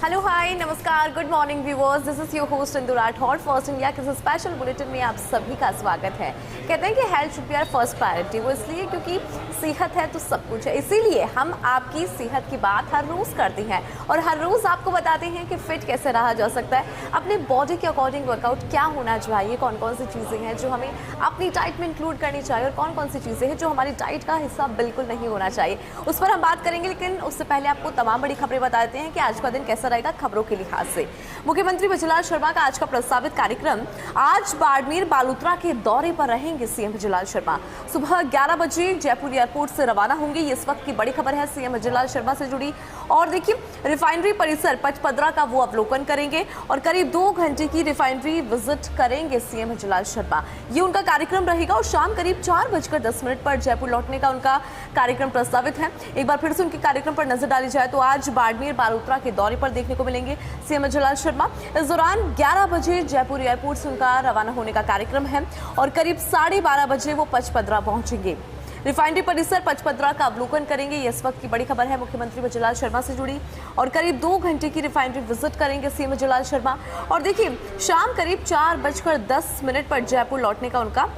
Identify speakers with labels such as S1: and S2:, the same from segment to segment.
S1: Hello hi नमस्कार good morning viewers, this is your host Indu Rathore. First India के special bulletin में आप सभी का स्वागत है। कहते हैं कि health should be our first priority, वो इसलिए क्योंकि सेहत है तो सब कुछ है। इसीलिए हम आपकी सेहत की बात हर रोज़ करते हैं और हर रोज़ आपको बताते हैं कि फिट कैसे रहा जा सकता है। अपने बॉडी के अकॉर्डिंग वर्कआउट क्या होना चाहिए, कौन कौन सी चीज़ें हैं जो हमें अपनी डाइट में इंक्लूड करनी चाहिए और कौन कौन सी चीज़ें हैं जो हमारी डाइट का हिस्सा बिल्कुल नहीं होना चाहिए, उस पर हम बात करेंगे। लेकिन उससे पहले आपको तमाम बड़ी खबरें बता देते हैं कि आज का दिन कैसा रहेगा खबरों के लिहाज से। मुख्यमंत्री भजनलाल शर्मा का आज का प्रस्तावित कार्यक्रम, आज बाड़मेर बालोतरा के दौरे पर रहेंगे सीएम भजनलाल शर्मा। सुबह 11 बजे जयपुर एयरपोर्ट से रवाना होंगे, ये इस वक्त की बड़ी खबर है सीएम भजनलाल शर्मा से जुड़ी। और देखिए, रिफाइनरी परिसर पचपदरा का वो अवलोकन करेंगे और करीब 2 घंटे की रिफाइनरी विजिट करेंगे सीएम भजनलाल शर्मा। ये उनका कार्यक्रम रहेगा और शाम करीब 4:10 पर जयपुर लौटने का उनका कार्यक्रम प्रस्तावित है। एक बार फिर से उनके कार्यक्रम पर नजर डाली जाए तो आज बाड़मेर बालोतरा के दौरे पर देखने को मिलेंगे सीएम भजनलाल शर्मा। इस दौरान 11 बजे जयपुर एयरपोर्ट से उनका रवाना होने का कार्यक्रम है और करीब 12:30 बजे वो पचपदरा पहुंचेंगे। रिफाइनरी परिसर पचपदरा का अवलोकन करेंगे, ये इस वक्त की बड़ी खबर है मुख्यमंत्री भजनलाल शर्मा से जुड़ी। और करीब 2 घंटे की रिफाइनरी विजिट करेंगे सीएम भजनलाल शर्मा। और देखिए, शाम करीब 4:10 पर जयपुर लौटने का उनका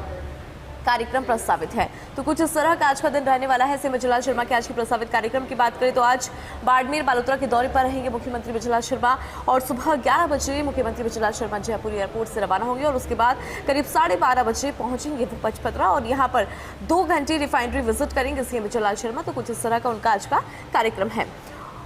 S1: कार्यक्रम प्रस्तावित है। तो कुछ इस तरह का आज का दिन रहने वाला है। सीएम भजनलाल शर्मा के आज के प्रस्तावित कार्यक्रम की बात करें तो आज बाड़मेर बालोतरा के दौरे पर रहेंगे मुख्यमंत्री भजनलाल शर्मा और सुबह 11 बजे मुख्यमंत्री भजनलाल शर्मा जयपुर एयरपोर्ट से रवाना होंगे और उसके बाद करीब 12:30 बजे पहुंचेंगे वो पचपदरा और यहाँ पर 2 घंटे रिफाइनरी विजिट करेंगे सीएम भजनलाल शर्मा। तो कुछ इस तरह का उनका आज का कार्यक्रम है।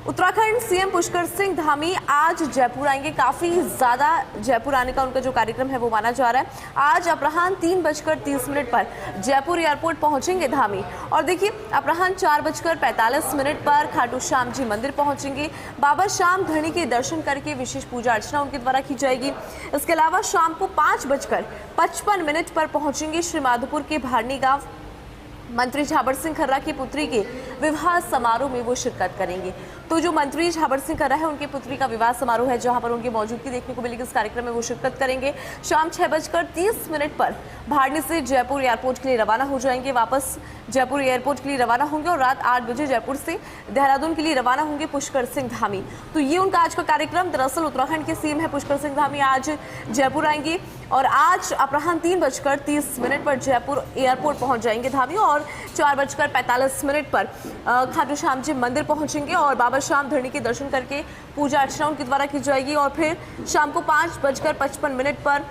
S1: उत्तराखंड सीएम पुष्कर सिंह धामी आज जयपुर आएंगे। काफ़ी ज़्यादा जयपुर आने का उनका जो कार्यक्रम है वो माना जा रहा है। आज अपराह्न 3:30 पर जयपुर एयरपोर्ट पहुंचेंगे धामी और देखिए, अपराह्न 4:45 पर खाटू श्याम जी मंदिर पहुंचेंगे। बाबा श्याम धरणी के दर्शन करके विशेष पूजा अर्चना उनके द्वारा की जाएगी। इसके अलावा शाम को 5:55 पर पहुंचेंगे श्री माधोपुर के भारनी गांव। मंत्री झाबर सिंह खर्रा की पुत्री के विवाह समारोह में वो शिरकत करेंगे। तो जो मंत्री झाबर सिंह खर्रा है, उनकी पुत्री का विवाह समारोह है जहां पर उनकी मौजूदगी देखने को मिलेगी। इस कार्यक्रम में वो शिरकत करेंगे। शाम 6:30 पर भारनी से जयपुर एयरपोर्ट के लिए रवाना हो जाएंगे। वापस जयपुर एयरपोर्ट के लिए रवाना होंगे और रात 8 बजे जयपुर से देहरादून के लिए रवाना होंगे पुष्कर सिंह धामी। तो ये उनका आज का कार्यक्रम। दरअसल उत्तराखंड के सीएम है पुष्कर सिंह धामी, आज जयपुर आएंगे और आज अपराह्न 3:30 पर जयपुर एयरपोर्ट पहुंच जाएंगे धामी और 4:45 पर खाटू श्याम जी मंदिर पहुंचेंगे और बाबा श्याम धरणी के दर्शन करके पूजा अर्चना उनके द्वारा की जाएगी। और फिर शाम को 5:55 पर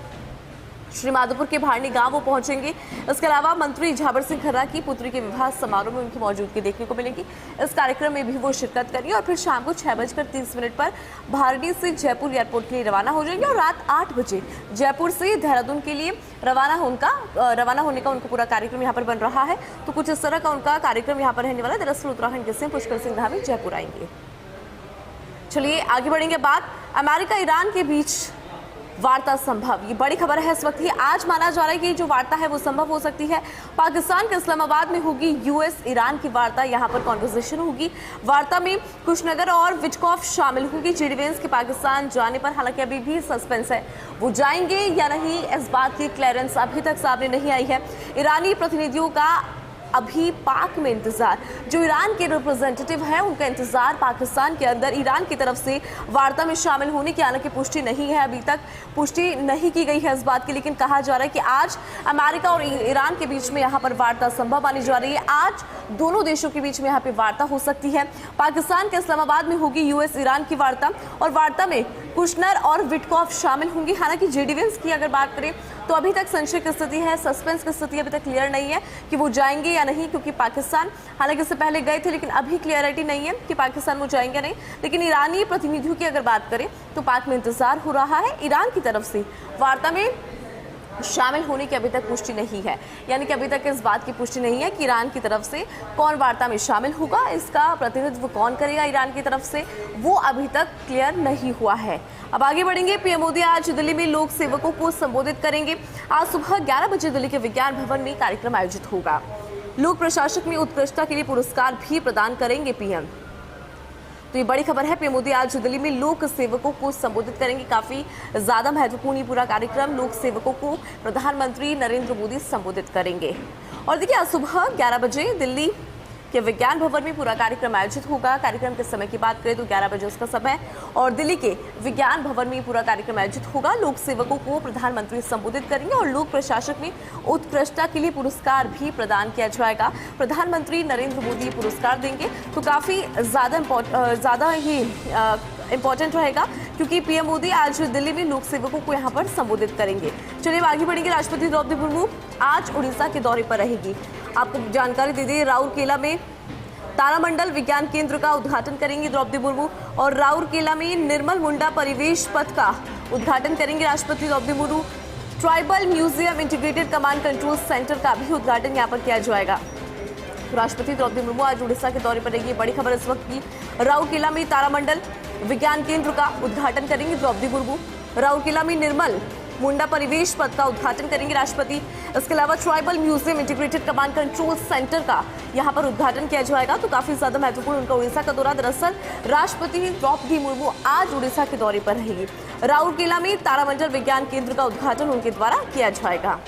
S1: श्री माधोपुर के भारनी गांव वो पहुंचेंगे। इसके अलावा मंत्री झाबर सिंह खर्रा की पुत्री के विवाह समारोह में उनकी मौजूदगी देखने को मिलेगी। इस कार्यक्रम में भी वो शिरकत करेंगे और फिर शाम को 6:30 पर भारनी से जयपुर एयरपोर्ट के लिए रवाना हो जाएंगे और रात 8 बजे जयपुर से देहरादून के लिए रवाना होने का उनका पूरा कार्यक्रम यहाँ पर बन रहा है। तो कुछ इस तरह का उनका कार्यक्रम यहाँ पर रहने वाला है। दरअसल उत्तराखंड के सीएम पुष्कर सिंह धामी जयपुर आएंगे। चलिए आगे बढ़ेंगे। बात अमेरिका ईरान के बीच वार्ता संभव, ये बड़ी खबर है इस वक्त ही। आज माना जा रहा है कि जो वार्ता है वो संभव हो सकती है। पाकिस्तान के इस्लामाबाद में होगी यूएस ईरान की वार्ता, यहाँ पर कॉन्वर्सेशन होगी। वार्ता में कुशनगर और विटकॉफ शामिल होंगे। जेडी वेंस के पाकिस्तान जाने पर हालांकि अभी भी सस्पेंस है, वो जाएंगे या नहीं इस बात की क्लियरेंस अभी तक सामने नहीं आई है। ईरानी प्रतिनिधियों का अभी पाक में इंतजार, जो ईरान के रिप्रेजेंटेटिव हैं उनका इंतजार पाकिस्तान के अंदर ईरान की तरफ से वार्ता में शामिल होने की हालांकि पुष्टि नहीं है, अभी तक पुष्टि नहीं की गई है इस बात की। लेकिन कहा जा रहा है कि आज अमेरिका और ईरान के बीच में यहाँ पर वार्ता संभव मानी जा रही है। आज दोनों देशों के बीच में यहाँ पे वार्ता हो सकती है। पाकिस्तान के इस्लामाबाद में होगी यूएस ईरान की वार्ता और वार्ता में कुशनर और विटकॉफ शामिल होंगी। हालांकि जेडी वेंस की अगर बात करें तो अभी तक संशय की स्थिति है, सस्पेंस की स्थिति अभी तक क्लियर नहीं है कि वो जाएंगे या नहीं, क्योंकि पाकिस्तान हालांकि इससे पहले गए थे लेकिन अभी क्लियरिटी नहीं है कि पाकिस्तान वो जाएंगे नहीं। लेकिन ईरानी प्रतिनिधियों की अगर बात करें तो पाक में इंतजार हो रहा है। ईरान की तरफ से वार्ता में शामिल होने की अभी तक पुष्टि नहीं है, यानी कि अभी तक इस बात की पुष्टि नहीं है कि ईरान की तरफ से कौन वार्ता में शामिल होगा, इसका प्रतिनिधित्व कौन करेगा ईरान की तरफ से, वो अभी तक क्लियर नहीं हुआ है। अब आगे बढ़ेंगे। पीएम मोदी आज दिल्ली में लोक सेवकों को संबोधित करेंगे। आज सुबह 11 बजे दिल्ली के विज्ञान भवन में कार्यक्रम आयोजित होगा। लोक प्रशासक में उत्कृष्टता के लिए पुरस्कार भी प्रदान करेंगे पीएम। तो ये बड़ी खबर है। पीएम मोदी आज दिल्ली में लोक सेवकों को संबोधित करेंगे। काफी ज्यादा महत्वपूर्ण ये पूरा कार्यक्रम, लोक सेवकों को प्रधानमंत्री नरेंद्र मोदी संबोधित करेंगे। और देखिए, आज सुबह 11 बजे दिल्ली कि विज्ञान भवन में पूरा कार्यक्रम आयोजित होगा। कार्यक्रम के समय की बात करें तो 11 बजे उसका समय और दिल्ली के विज्ञान भवन में पूरा कार्यक्रम आयोजित होगा। लोक सेवकों को प्रधानमंत्री संबोधित करेंगे और लोक प्रशासक में उत्कृष्टता के लिए पुरस्कार भी प्रदान किया जाएगा। प्रधानमंत्री नरेंद्र मोदी पुरस्कार देंगे तो काफ़ी ज़्यादा ही इम्पोर्टेंट रहेगा, क्योंकि पीएम मोदी आज दिल्ली में लोक सेवकों को यहाँ पर संबोधित करेंगे। चलिए आगे बढ़ेंगे। राष्ट्रपति द्रौपदी मुर्मू आज उड़ीसा के दौरे पर रहेगी। आपको जानकारी दे दें, राउरकेला में तारामंडल विज्ञान केंद्र का उद्घाटन करेंगी द्रौपदी मुर्मू और राउरकेला में निर्मल मुंडा परिवेश पथ का उद्घाटन करेंगे राष्ट्रपति Draupadi Murmu. Tribal museum integrated command control centre का भी उद्घाटन यहाँ पर किया जाएगा। तो राष्ट्रपति द्रौपदी मुर्मू आज उड़ीसा के दौरे पर रहेगी। बड़ी खबर इस वक्त की, राउरकेला में तारामंडल विज्ञान केंद्र का उद्घाटन करेंगे द्रौपदी मुर्मू। राउरकेला में निर्मल मुंडा परिवेश पथ का उद्घाटन करेंगे राष्ट्रपति। इसके अलावा tribal museum integrated command control centre का यहाँ पर उद्घाटन किया जाएगा। तो काफी ज्यादा महत्वपूर्ण उनका उड़ीसा का दौरा। दरअसल राष्ट्रपति द्रौपदी मुर्मू आज उड़ीसा के दौरे पर रहेगी। राउरकेला में तारामंडल विज्ञान केंद्र का उद्घाटन उनके द्वारा किया जाएगा।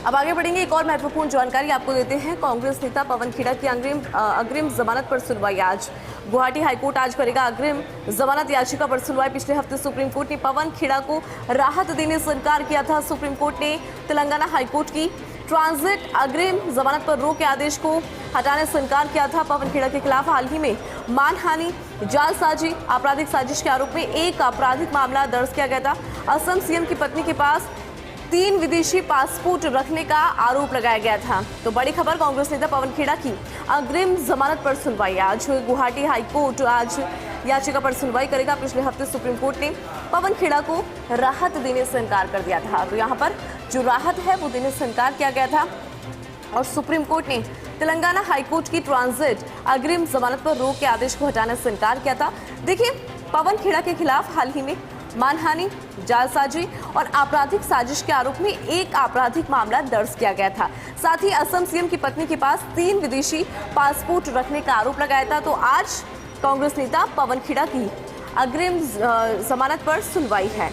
S1: अब आगे बढ़ेंगे। एक और महत्वपूर्ण जानकारी आपको देते हैं। कांग्रेस नेता पवन खेड़ा की अग्रिम जमानत पर सुनवाई आज। गुवाहाटी हाईकोर्ट आज करेगा अग्रिम जमानत याचिका पर सुनवाई। पिछले हफ्ते सुप्रीम कोर्ट ने पवन खेड़ा को राहत देने से इनकार किया था। सुप्रीम कोर्ट ने तेलंगाना हाईकोर्ट की ट्रांजिट अग्रिम जमानत पर रोक के आदेश को हटाने से इनकार किया था। पवन खेड़ा के खिलाफ हाल ही में मानहानि, जालसाजी, आपराधिक साजिश के आरोप में एक आपराधिक मामला दर्ज किया गया था। असम सीएम की पत्नी के पास 3 विदेशी पासपोर्ट रखने का आरोप लगाया गया था। तो बड़ी खबर, कांग्रेस नेता पवन खेड़ा की अग्रिम जमानत पर सुनवाई आज। गुवाहाटी हाईकोर्ट आज याचिका पर सुनवाई करेगा। पिछले हफ्ते सुप्रीम कोर्ट ने पवन खेड़ा को राहत देने से इनकार कर दिया था। तो यहाँ पर जो राहत है वो देने से इनकार किया गया था और सुप्रीम कोर्ट ने तेलंगाना हाईकोर्ट की ट्रांजिट अग्रिम जमानत पर रोक के आदेश को हटाने से इनकार किया था। देखिए, पवन खेड़ा के खिलाफ हाल ही में मानहानि, जालसाजी और आपराधिक साजिश के आरोप में एक आपराधिक मामला दर्ज किया गया था। साथ ही असम सीएम की पत्नी के पास 3 विदेशी पासपोर्ट रखने का आरोप लगाया था। तो आज कांग्रेस नेता पवन खेड़ा की अग्रिम जमानत पर सुनवाई है।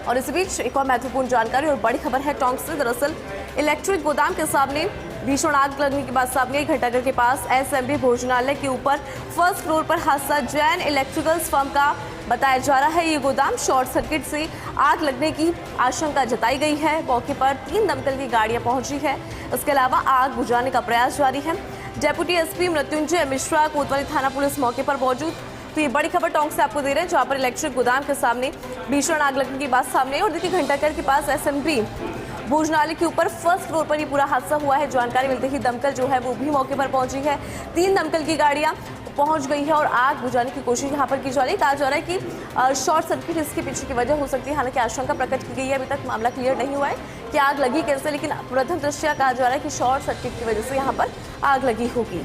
S1: और इसी बीच एक और महत्वपूर्ण जानकारी और बड़ी खबर है टोंक से। दरअसल इलेक्ट्रिक गोदाम के सामने भीषण आग लगने के बाद सामने घटाघर के पास एसएमबी भोजनालय के ऊपर फर्स्ट फ्लोर पर हादसा। जैन इलेक्ट्रिकल्स फर्म का बताया जा रहा है। ये गोदाम शॉर्ट सर्किट से आग लगने की आशंका जताई गई है। मौके पर 3 दमकल की गाड़ियां पहुंची है। इसके अलावा आग बुझाने का प्रयास जारी है। डेप्यूटी एसपी मृत्युंजय मिश्रा, कोतवाली थाना पुलिस मौके पर मौजूद। तो ये बड़ी खबर टोंक से आपको दे रहे हैं, जहां पर इलेक्ट्रिक गोदाम के सामने भीषण आग लगने की बात सामने। और देखिए, घंटाघर के पास एसएमबी भोजनालय के ऊपर फर्स्ट फ्लोर पर ये पूरा हादसा हुआ है। जानकारी मिलते ही दमकल जो है वो भी मौके पर पहुंची है। 3 दमकल की गाड़ियां पहुंच गई है और आग बुझाने की कोशिश यहाँ पर की जा रही है। कहा जा रहा है कि शॉर्ट सर्किट इसके पीछे की वजह हो सकती है। हालांकि आशंका प्रकट की गई है। अभी तक मामला क्लियर नहीं हुआ है कि आग लगी कैसे, लेकिन प्रथम दृष्टया कहा जा रहा है कि शॉर्ट सर्किट की वजह से यहाँ पर आग लगी होगी।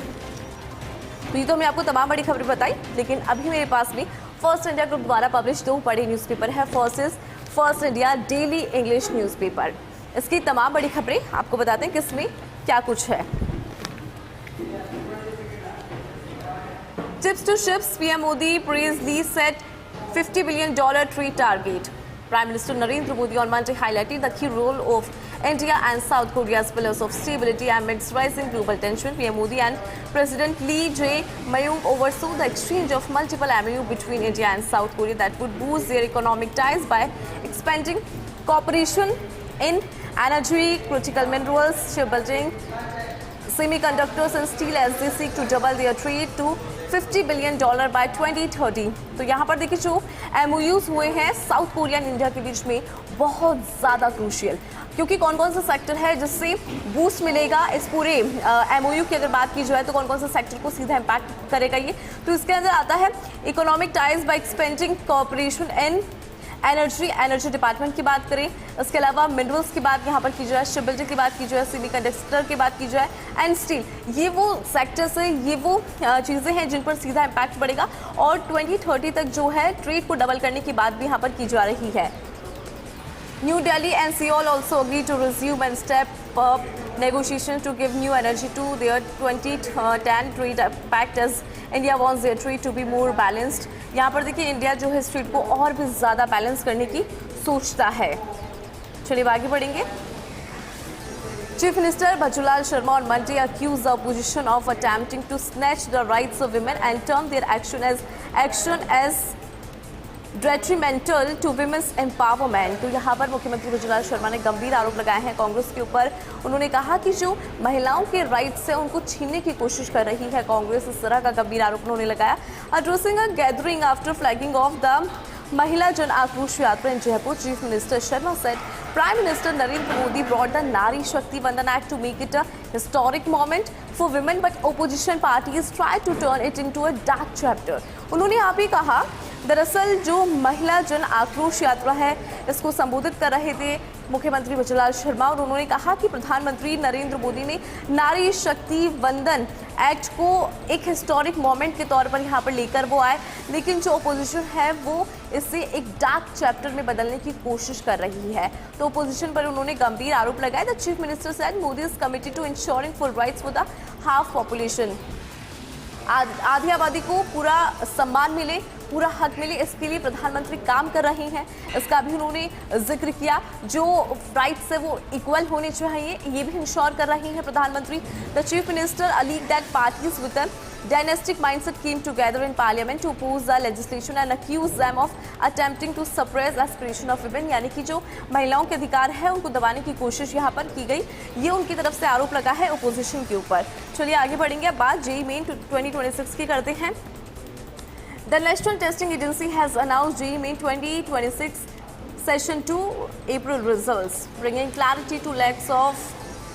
S1: तो ये तो हमने आपको तमाम बड़ी खबरें बताई, लेकिन अभी मेरे पास में फर्स्ट इंडिया ग्रुप द्वारा पब्लिश 2 बड़े न्यूज़पेपर है। First India daily English newspaper. इसकी तमाम बड़ी खबरें आपको बताते हैं किसमें क्या कुछ है। Tips to ships, PM Modi praised Lee set $50 billion trade target. Prime Minister Narendra Modi on Monday highlighted the key role of India and South Korea's pillars of stability amidst rising global tension. PM Modi and President Lee Jae-myung oversaw the exchange of multiple MOU between India and South Korea that would boost their economic ties by expanding cooperation in energy, critical minerals, shipbuilding, semiconductors and steel as they seek to double their trade to $50 billion by 2030। तो यहाँ पर देखिए, जो MOUs हुए हैं south Korea और India के बीच में, बहुत ज़्यादा क्रूशियल, क्योंकि कौन कौन सा सेक्टर है जिससे बूस्ट मिलेगा इस पूरे MOU की अगर बात की जाए तो कौन कौन सा सेक्टर को सीधा इम्पैक्ट करेगा ये। तो इसके अंदर आता है economic ties by expanding cooperation in energy department की बात करें। इसके अलावा मिनरल्स की बात यहाँ पर की जाए, शिपबिल्डिंग की बात की जाए, सेमीकंडक्टर की बात की जाए एंड स्टील। ये वो सेक्टर्स है, ये वो चीज़ें हैं जिन पर सीधा इम्पैक्ट पड़ेगा और 2030 तक जो है ट्रेड को डबल करने की बात भी यहाँ पर की जा रही है। New Delhi and Seoul also agreed to resume and step up negotiations to give new energy to their 2010 trade pact as India wants their trade to be more balanced। यहाँ पर देखिए, इंडिया जो है इस ट्रेड को और भी ज़्यादा बैलेंस करने की सोचता है। चलिए आगे बढ़ेंगे। Chief Minister Bajulal Sharma on Monday accused the opposition of attempting to snatch the rights of women and turn their action as detrimental to women's empowerment। तो यहाँ पर मुख्यमंत्री बजूलाल शर्मा ने गंभीर आरोप लगाए हैं कांग्रेस के ऊपर। उन्होंने कहा कि जो महिलाओं के राइट्स है उनको छीनने की कोशिश कर रही है कांग्रेस, इस तरह का गंभीर आरोप उन्होंने लगाया। Addressing a gathering after flagging of the Mahila Jan Akrosh Yatra in Jaipur, Chief Minister Sharma said Prime Minister Narendra Modi brought the Nari Shakti Vandan Act to make it a historic moment for women, but opposition parties tried to turn it into a dark chapter। उन्होंने यहाँ भी कहा दरअसल जो महिला जन आक्रोश यात्रा है इसको संबोधित कर रहे थे मुख्यमंत्री बजूलाल शर्मा और उन्होंने कहा कि प्रधानमंत्री नरेंद्र मोदी ने नारी शक्ति वंदन एक्ट को एक हिस्टोरिक मोमेंट के तौर पर यहाँ पर लेकर वो आए, लेकिन जो ओपोजिशन है वो इसे एक डार्क चैप्टर में बदलने की कोशिश कर रही है। तो ओपोजिशन पर उन्होंने गंभीर आरोप लगाए। The chief minister said Modi is committed to ensuring full rights for the half population. आधी आबादी को पूरा सम्मान मिले, पूरा हक मिले, इसके लिए प्रधानमंत्री काम कर रहे हैं। इसका भी उन्होंने जिक्र किया। जो राइट्स है वो इक्वल होने चाहिए, ये भी इंश्योर कर रहे हैं प्रधानमंत्री। The chief minister alleged that parties with a dynastic mindset came together in parliament to oppose the legislation and accuse them of attempting to suppress aspiration of women। यानी कि जो महिलाओं के अधिकार है उनको दबाने की कोशिश यहाँ पर की गई, ये उनकी तरफ से आरोप लगा है ओपोजिशन के ऊपर। चलिए आगे बढ़ेंगे। अब बात जेईई मेन 2026 की करते हैं। The National Testing Agency has announced JEE Main 2026 Session 2 April results, bringing clarity to lakhs of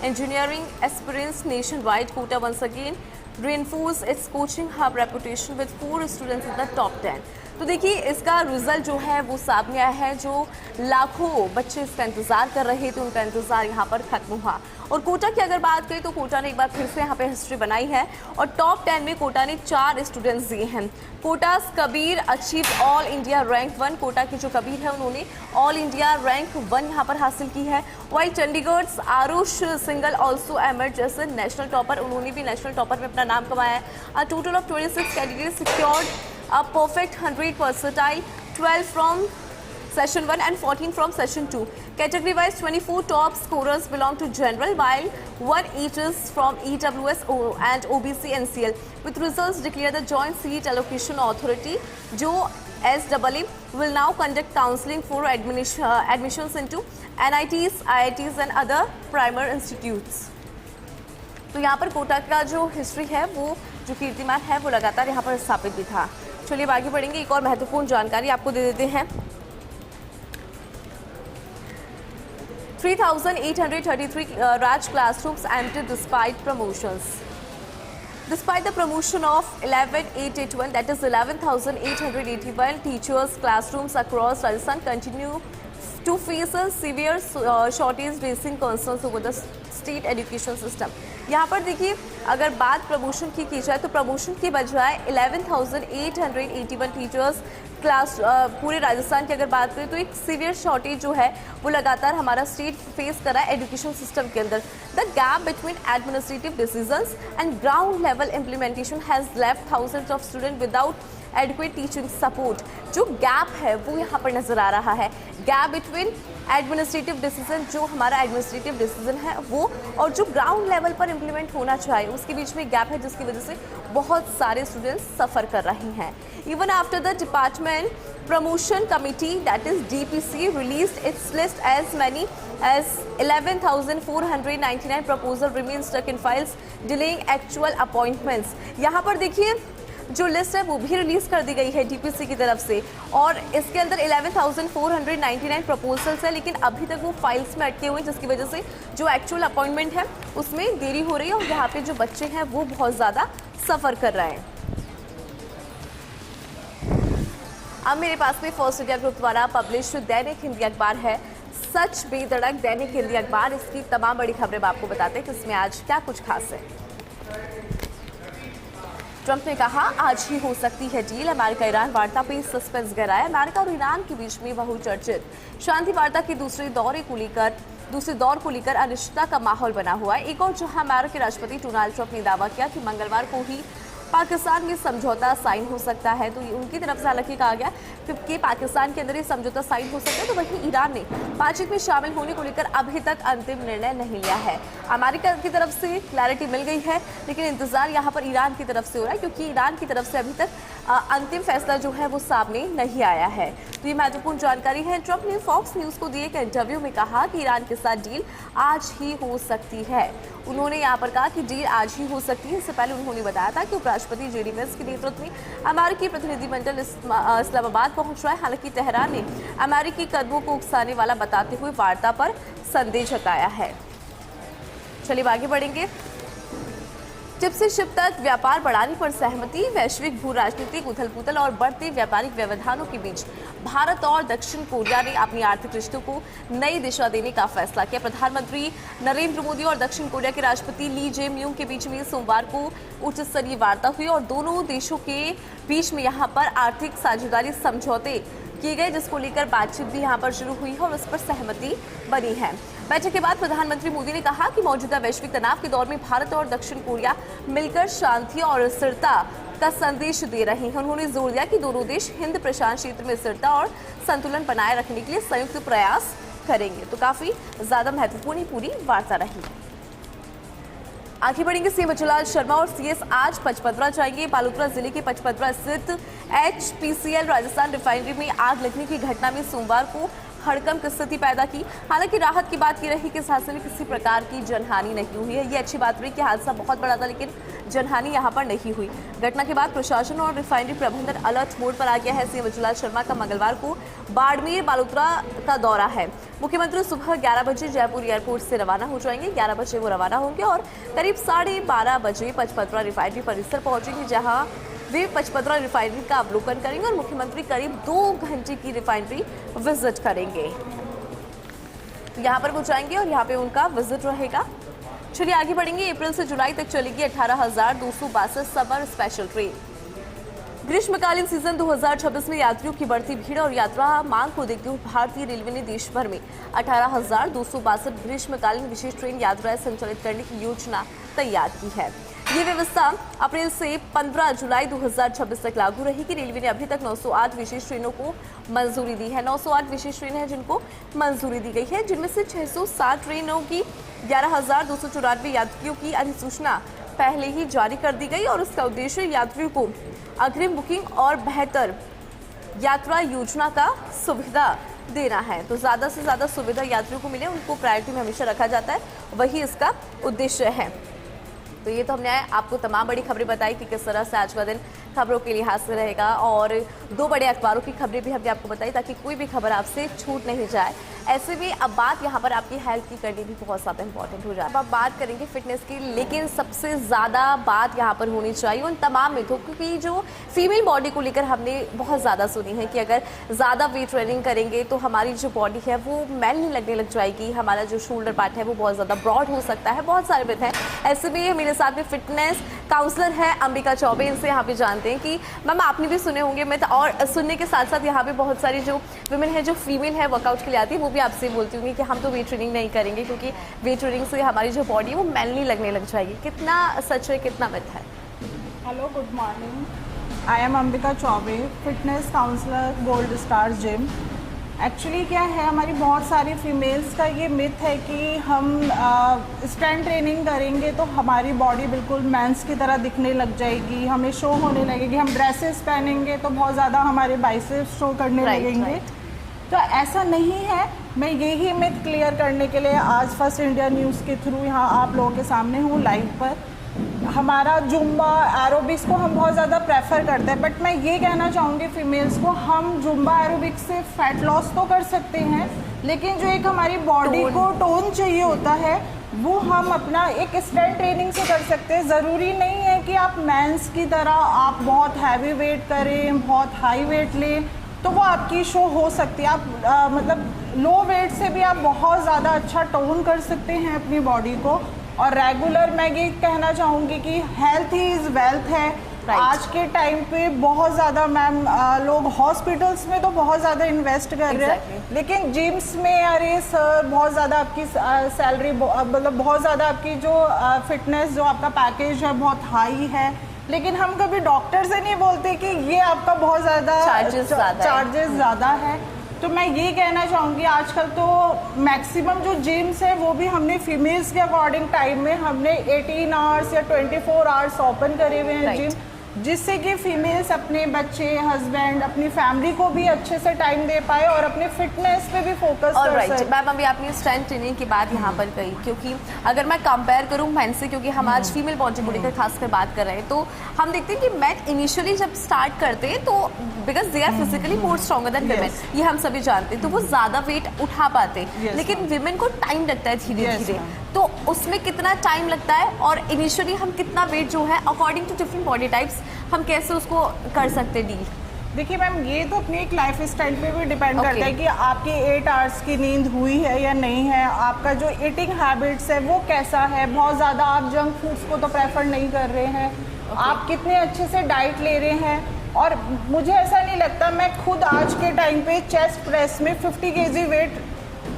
S1: engineering aspirants nationwide. Quota once again reinforce its coaching hub reputation with 4 students in the top 10। तो देखिए इसका result जो है वो सामने आया है। जो लाखों बच्चे इसका इंतज़ार कर रहे थे उनका इंतज़ार यहाँ पर ख़त्म हुआ। और कोटा की अगर बात करें तो कोटा ने एक बार फिर से यहाँ पे हिस्ट्री बनाई है और टॉप 10 में कोटा ने 4 स्टूडेंट्स दिए हैं। Kota's Kabir achieve all India rank 1। Kota के जो कबीर है उन्होंने ऑल इंडिया रैंक 1 यहाँ पर हासिल की है। वही Chandigarh Aarush Singla also emerge as national topper, उन्होंने भी नेशनल टॉपर में अपना नाम कमाया है। A total of 26 candidate secured a perfect 100 percentile, 12 from Session 1 and 14 from Session 2. Category wise 24 top scorers belong to General while 1 each is from EWS and OBC NCL. With results declared, the Joint Seat Allocation Authority जो SEE will now conduct counselling for admissions into NITs, IITs and other primary institutes। तो यहाँ पर कोटा का जो history है वो जो कीर्तिमान है वो लगातार यहाँ पर स्थापित भी था। चलिए आगे बढ़ेंगे। एक और महत्वपूर्ण जानकारी आपको दे देते हैं। 3,833 Raj classrooms empty despite promotions। Despite the promotion of 11,881, that is 11,881 teachers, classrooms across Rajasthan continue to face a severe shortage, raising concerns over the state education system। यहाँ पर देखिए अगर बात प्रमोशन की जाए तो प्रमोशन के बजाय 11,881 टीचर्स क्लास पूरे राजस्थान की अगर बात करें तो एक सीवियर शॉर्टेज जो है वो लगातार हमारा स्टेट फेस कर रहा है एजुकेशन सिस्टम के अंदर। The gap between administrative decisions and ground level implementation has left thousands of student without adequate teaching support. जो गैप है वो यहाँ पर नजर आ रहा है। गैप बिटवीन एडमिनिस्ट्रेटिव डिसीजन, जो हमारा एडमिनिस्ट्रेटिव डिसीजन है वो और जो ग्राउंड लेवल पर इम्प्लीमेंट होना चाहिए उसके बीच में गैप है, जिसकी वजह से बहुत सारे स्टूडेंट्स सफ़र कर रहे हैं। Even after the department promotion committee that is DPC released its list, as many as 11,499 proposal remain stuck in files, delaying actual appointments। यहाँ पर देखिए जो लिस्ट है वो भी रिलीज कर दी गई है DPC की तरफ से और इसके अंदर 11,499 प्रपोजल्स है, लेकिन अभी तक वो फाइल्स में अटके हुए हैं, जिसकी वजह से जो एक्चुअल अपॉइंटमेंट है उसमें देरी हो रही है और यहाँ पे जो बच्चे हैं वो बहुत ज़्यादा सफ़र कर रहे हैं। अब मेरे पास में फर्स्ट इंडिया ग्रुप द्वारा पब्लिश दैनिक हिंदी अखबार है सच बेधड़क दैनिक हिंदी अखबार। इसकी तमाम बड़ी खबरें आपको बताते हैं कि इसमें आज क्या कुछ खास है। ट्रंप ने कहा आज ही हो सकती है डील। अमेरिका ईरान वार्ता पे सस्पेंस गहराया। अमेरिका और ईरान के बीच में बहुचर्चित शांति वार्ता के दूसरे दौर को लेकर अनिश्चितता का माहौल बना हुआ है। एक और जहां अमेरिकी राष्ट्रपति डोनाल्ड ट्रंप ने दावा किया कि मंगलवार को ही पाकिस्तान में समझौता साइन हो सकता है। तो उनकी तरफ से हालांकि कहा गया कि पाकिस्तान के अंदर ये समझौता साइन हो सकता है। तो वहीं ईरान ने बातचीत में शामिल होने को लेकर अभी तक अंतिम निर्णय नहीं लिया है। अमेरिका की तरफ से क्लैरिटी मिल गई है, लेकिन इंतजार यहाँ पर ईरान की तरफ से हो रहा है, क्योंकि ईरान की तरफ से अभी तक अंतिम फैसला जो है वो सामने नहीं आया है। तो ये महत्वपूर्ण जानकारी है। ट्रंप ने फॉक्स न्यूज़ को दिए एक इंटरव्यू में कहा कि ईरान के साथ डील आज ही हो सकती है। उन्होंने यहाँ पर कहा कि डील आज ही हो सकती है। इससे पहले उन्होंने बताया था कि उपराष्ट्रपति जेडी वेंस के नेतृत्व में अमेरिकी प्रतिनिधिमंडल इस्लामाबाद पहुंच रहा है। हालांकि तेहरान ने अमेरिकी कदमों को उकसाने वाला बताते हुए वार्ता पर संदेह जताया है। चलिए आगे बढ़ेंगे। चिप से शिप तक व्यापार बढ़ाने पर सहमति। वैश्विक भू राजनीतिक उथल पुथल और बढ़ते व्यापारिक व्यवधानों के बीच भारत और दक्षिण कोरिया ने अपनी आर्थिक रिश्तों को नई दिशा देने का फैसला किया। प्रधानमंत्री नरेंद्र मोदी और दक्षिण कोरिया के राष्ट्रपति ली जे म्यूंग के बीच में सोमवार को उच्च स्तरीय वार्ता हुई और दोनों देशों के बीच में यहाँ पर आर्थिक साझेदारी समझौते किए गए, जिसको लेकर बातचीत भी यहाँ पर शुरू हुई है और उस पर सहमति बनी है। बैठक के बाद प्रधानमंत्री मोदी ने कहा कि मौजूदा वैश्विक तनाव के दौर में भारत और दक्षिण कोरिया मिलकर शांति और स्थिरता का संदेश दे रहे हैं। उन्होंने जोर दिया कि दोनों देश हिंद प्रशांत क्षेत्र में स्थिरता और संतुलन बनाए रखने के लिए संयुक्त प्रयास करेंगे। तो काफी ज्यादा महत्वपूर्ण पूरी वार्ता रही। आगे बढ़ेंगे। सीएम बच्चूलाल शर्मा और सीएस आज पचपदरा जाएंगे। बालोतरा जिले के पचपदरा स्थित HPCL राजस्थान रिफाइनरी में आग लगने की घटना में सोमवार को हड़कंप की स्थिति पैदा की। हालांकि राहत की बात यह रही कि इस हादसे में किसी प्रकार की जनहानि नहीं हुई है। ये अच्छी बात रही कि हादसा बहुत बड़ा था, लेकिन जनहानि यहाँ पर नहीं हुई। घटना के बाद प्रशासन और रिफाइनरी प्रबंधन अलर्ट मोड पर आ गया है। सीएम बच्चूलाल शर्मा का मंगलवार को बाड़मेर बालोतरा का दौरा है। मुख्यमंत्री सुबह 11 बजे जयपुर एयरपोर्ट से रवाना हो जाएंगे। 11 बजे वो रवाना होंगे और करीब 12:30 बजे पचपदरा रिफाइनरी परिसर पहुंचेंगे, जहां वे पचपदरा रिफाइनरी का अवलोकन करेंगे और मुख्यमंत्री करीब 2 घंटे की रिफाइनरी विजिट करेंगे। यहाँ पर वो जाएंगे और यहाँ पे उनका विजिट रहेगा। चलिए आगे बढ़ेंगे। अप्रैल से जुलाई तक चलेगी 18,262 समर स्पेशल ट्रेन। ग्रीष्मकालीन सीजन 2026 में यात्रियों की बढ़ती भीड़ और यात्रा मांग को देखते हुए भारतीय रेलवे ने देश भर में 18,262 ग्रीष्मकालीन विशेष ट्रेन यात्राएं संचालित करने की योजना तैयार की है। ये व्यवस्था अप्रैल से 15 जुलाई 2026 तक लागू रहेगी। रेलवे ने अभी तक 908 विशेष ट्रेनों को मंजूरी दी है। 908 विशेष ट्रेनें हैं जिनको मंजूरी दी गई है, जिनमें से 660 ट्रेनों की 11,294 यात्रियों की अधिसूचना पहले ही जारी कर दी गई और उसका उद्देश्य यात्रियों को अग्रिम बुकिंग और बेहतर यात्रा योजना का सुविधा देना है। तो ज़्यादा से ज़्यादा सुविधा यात्रियों को मिले, उनको प्रायोरिटी में हमेशा रखा जाता है, वही इसका उद्देश्य है। तो ये तो हमने आपको तमाम बड़ी खबरें बताई कि किस तरह से आज का दिन खबरों के लिहाज से रहेगा और 2 बड़े अखबारों की खबरें भी हमने आपको बताई ताकि कोई भी खबर आपसे छूट नहीं जाए। ऐसे में अब बात यहाँ पर आपकी हेल्थ की करनी भी बहुत ज़्यादा इंपॉर्टेंट हो जाए। अब आप बात करेंगे फिटनेस की, लेकिन सबसे ज़्यादा बात यहाँ पर होनी चाहिए उन तमाम मिथों, क्योंकि जो फीमेल बॉडी को लेकर हमने बहुत ज़्यादा सुनी है कि अगर ज़्यादा वेट ट्रेनिंग करेंगे तो हमारी जो बॉडी है वो मैल लगने लग जाएगी, हमारा जो शोल्डर पार्ट है वो बहुत ज़्यादा ब्रॉड हो सकता है। बहुत सारे मिथ हैं। ऐसे में मेरे साथ में फिटनेस काउंसलर है अंबिका चौबे। इनसे यहाँ पे जानते हैं कि मैम आपने भी सुने होंगे मिथ, और सुनने के साथ साथ यहाँ पे बहुत सारी जो वुमेन है जो फीमेल है वर्कआउट के लिए आती है वो भी आपसे बोलती होंगी कि हम तो वेट ट्रेनिंग नहीं करेंगे क्योंकि वेट ट्रेनिंग से हमारी जो बॉडी है वो मैलनी लगने लग जाएगी। कितना सच है, कितना मिथ है?
S2: Hello, good morning. I am Ambika Choubey, fitness counsellor, Gold Star Gym. Actually क्या है, हमारी बहुत सारी फीमेल्स का ये मिथ है कि हम स्ट्रेंथ ट्रेनिंग करेंगे तो हमारी बॉडी बिल्कुल मेंस की तरह दिखने लग जाएगी, हमें शो होने लगेगी। हम ड्रेसेस पहनेंगे तो बहुत ज़्यादा हमारे बाइसेप्स शो करने लगेंगे। तो ऐसा नहीं है। मैं यही मिथ क्लियर करने के लिए आज फर्स्ट इंडिया न्यूज़ के थ्रू यहाँ आप लोगों के सामने हूँ लाइव पर। हमारा जुम्बा एरोबिक्स को हम बहुत ज़्यादा प्रेफर करते हैं, बट मैं ये कहना चाहूँगी फीमेल्स को, हम जुम्बा एरोबिक्स से फैट लॉस तो कर सकते हैं, लेकिन जो एक हमारी बॉडी को टोन चाहिए होता है वो हम अपना एक स्ट्रेंथ ट्रेनिंग से कर सकते हैं। ज़रूरी नहीं है कि आप मेंस की तरह आप बहुत हैवी वेट करें, बहुत हाई वेट लें तो वो आपकी शो हो सकती है। आप मतलब लो वेट से भी आप बहुत ज़्यादा अच्छा टोन कर सकते हैं अपनी बॉडी को। और रेगुलर मैं ये कहना चाहूँगी कि हेल्थ ही इज़ वेल्थ है। आज के टाइम पे बहुत ज़्यादा मैम लोग हॉस्पिटल्स में तो बहुत ज़्यादा इन्वेस्ट कर रहे हैं, लेकिन जिम्स में अरे सर बहुत ज़्यादा आपकी सैलरी मतलब बहुत ज़्यादा आपकी जो फिटनेस जो आपका पैकेज है बहुत हाई है, लेकिन हम कभी डॉक्टर से नहीं बोलते कि ये आपका बहुत ज़्यादा चार्जेस ज़्यादा है। तो मैं ये कहना चाहूँगी आजकल तो मैक्सिमम जो जिम्स है वो भी हमने फीमेल्स के अकॉर्डिंग टाइम में हमने 18 आवर्स या 24 आवर्स ओपन करे हुए हैं जिम, जिससे कि फीमेल्स अपने बच्चे, हस्बैंड, अपनी फैमिली को भी अच्छे से टाइम दे पाए और अपने फिटनेस पे भी फोकस कर सके।
S1: मैम अभी आपने स्ट्रेंथ ट्रेनिंग की बात यहाँ पर कही, क्योंकि अगर मैं कंपेयर करूँ मैन से, क्योंकि हम आज फीमेल बॉडी को लेकर खासकर बात कर रहे हैं, तो हम देखते हैं कि मैन इनिशियली जब स्टार्ट करते हैं तो because they are physically more stronger than women, ये हम सभी जानते हैं, तो वो ज़्यादा वेट उठा पाते हैं, लेकिन विमेन को टाइम लगता है धीरे धीरे। तो उसमें कितना टाइम लगता है और इनिशियली हम कितना वेट जो है according to different body types हम कैसे उसको कर सकते डील?
S2: देखिए मैम, ये तो अपनी एक लाइफ स्टाइल पे भी डिपेंड करता है कि आपकी 8 आवर्स की नींद हुई है या नहीं है, आपका जो ईटिंग हैबिट्स है वो कैसा है, बहुत ज़्यादा आप जंक फूड्स को तो प्रेफर नहीं कर रहे हैं, आप कितने अच्छे से डाइट ले रहे हैं। और मुझे ऐसा नहीं लगता, मैं खुद आज के टाइम पे चेस्ट प्रेस में 50 kg वेट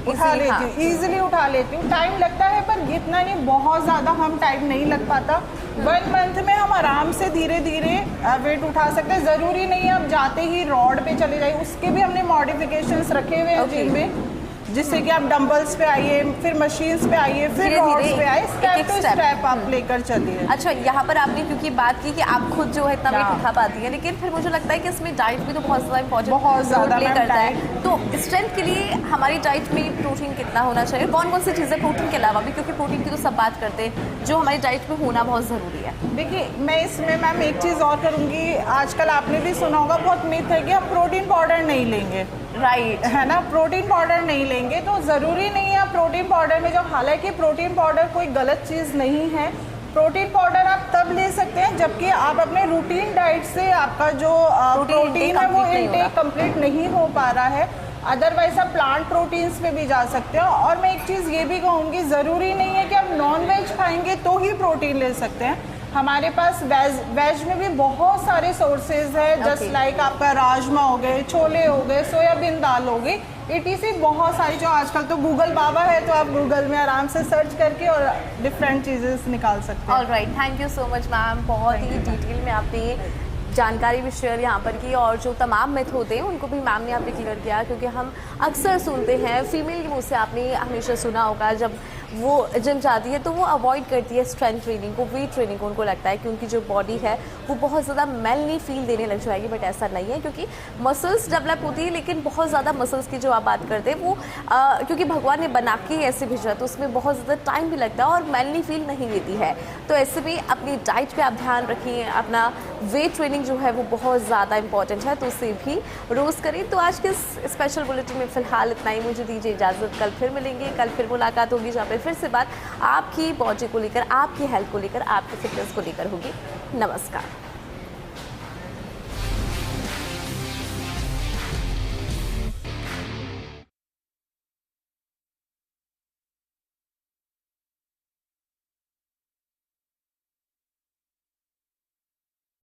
S2: उठा लेती हूँ, ईजिली उठा लेती हूँ। टाइम लगता है पर इतना नहीं, बहुत ज़्यादा हम टाइम नहीं लग पाता। 1 मंथ में हम आराम से धीरे धीरे वेट उठा सकते हैं। ज़रूरी नहीं है आप जाते ही रॉड पे चले जाइए, उसके भी हमने मॉडिफिकेशंस रखे हुए हैं जिम में, जिससे कि आप डंबल्स पे आइए, फिर मशीन्स पे आइए, फिर रॉड्स पे आइए, स्टेप टू स्टेप आप लेकर चलिए।
S1: अच्छा, यहाँ पर आपने क्योंकि बात की कि आप खुद जो है इतना वेट उठा पाती है, लेकिन फिर मुझे लगता है कि इसमें डाइट भी तो बहुत ज़्यादा इंपॉर्टेंट रोल करता है। तो स्ट्रेंथ के लिए हमारी डाइट में प्रोटीन कितना होना चाहिए, कौन कौन सी चीज़ें प्रोटीन के अलावा भी, क्योंकि प्रोटीन की तो सब बात करते हैं, जो हमारी डाइट में होना बहुत ज़रूरी है?
S2: देखिए, मैं इसमें मैम एक चीज़ और करूँगी, आजकल आपने भी सुना होगा, बहुत मिथ है कि हम प्रोटीन पाउडर नहीं लेंगे,
S1: राइट
S2: है ना, प्रोटीन पाउडर नहीं लेंगे तो ज़रूरी नहीं है प्रोटीन पाउडर में, जो हालांकि प्रोटीन पाउडर कोई गलत चीज़ नहीं है। प्रोटीन पाउडर आप तब ले सकते हैं जबकि आप अपने रूटीन डाइट से आपका जो प्रोटीन है वो इनटेक कंप्लीट नहीं हो पा रहा है। अदरवाइज आप प्लांट प्रोटीन्स पे भी जा सकते हो। और मैं एक चीज़ ये भी कहूँगी, ज़रूरी नहीं है कि आप नॉन वेज खाएंगे तो ही प्रोटीन ले सकते हैं। हमारे पास वेज में भी बहुत सारे सोर्सेज है, जस्ट लाइक आपका राजमा हो गए, छोले हो गए, सोयाबीन दाल हो गई, ETC बहुत सारी, जो आजकल तो गूगल बाबा है, तो आप गूगल में आराम से सर्च करके और डिफरेंट चीज़ें निकाल सकते हैं।
S1: Alright, thank you so much ma'am, बहुत ही डिटेल में आपने जानकारी भी शेयर यहाँ पर की, और जो तमाम मिथ होते हैं उनको भी मैम ने यहाँ पे क्लियर किया, क्योंकि हम अक्सर सुनते हैं, फीमेल के मुँह से आपने हमेशा सुना होगा, जब वो जिम जाती है तो वो अवॉइड करती है स्ट्रेंथ ट्रेनिंग को, वेट ट्रेनिंग को, उनको लगता है कि उनकी जो बॉडी है वो बहुत ज़्यादा मैनली फील देने लग जाएगी, बट ऐसा नहीं है, क्योंकि मसल्स डेवलप होती है, लेकिन बहुत ज़्यादा मसल्स की जो आप बात करते हैं वो क्योंकि भगवान ने बना के ऐसे भेजा, तो उसमें बहुत ज़्यादा टाइम भी लगता है और मैनली फील नहीं देती है। तो ऐसे में अपनी डाइट पर आप ध्यान रखिए, अपना वेट ट्रेनिंग जो है वो बहुत ज़्यादा इंपॉर्टेंट है, तो उसे भी रोज़ करें। तो आज के स्पेशल बुलेटिन में फ़िलहाल इतना ही, मुझे दीजिए इजाज़त, कल फिर मिलेंगे, कल फिर मुलाकात होगी, जहाँ पर फिर से बात आपकी बॉडी को लेकर, आपकी हेल्थ को लेकर, आपकी फिटनेस को लेकर होगी। नमस्कार।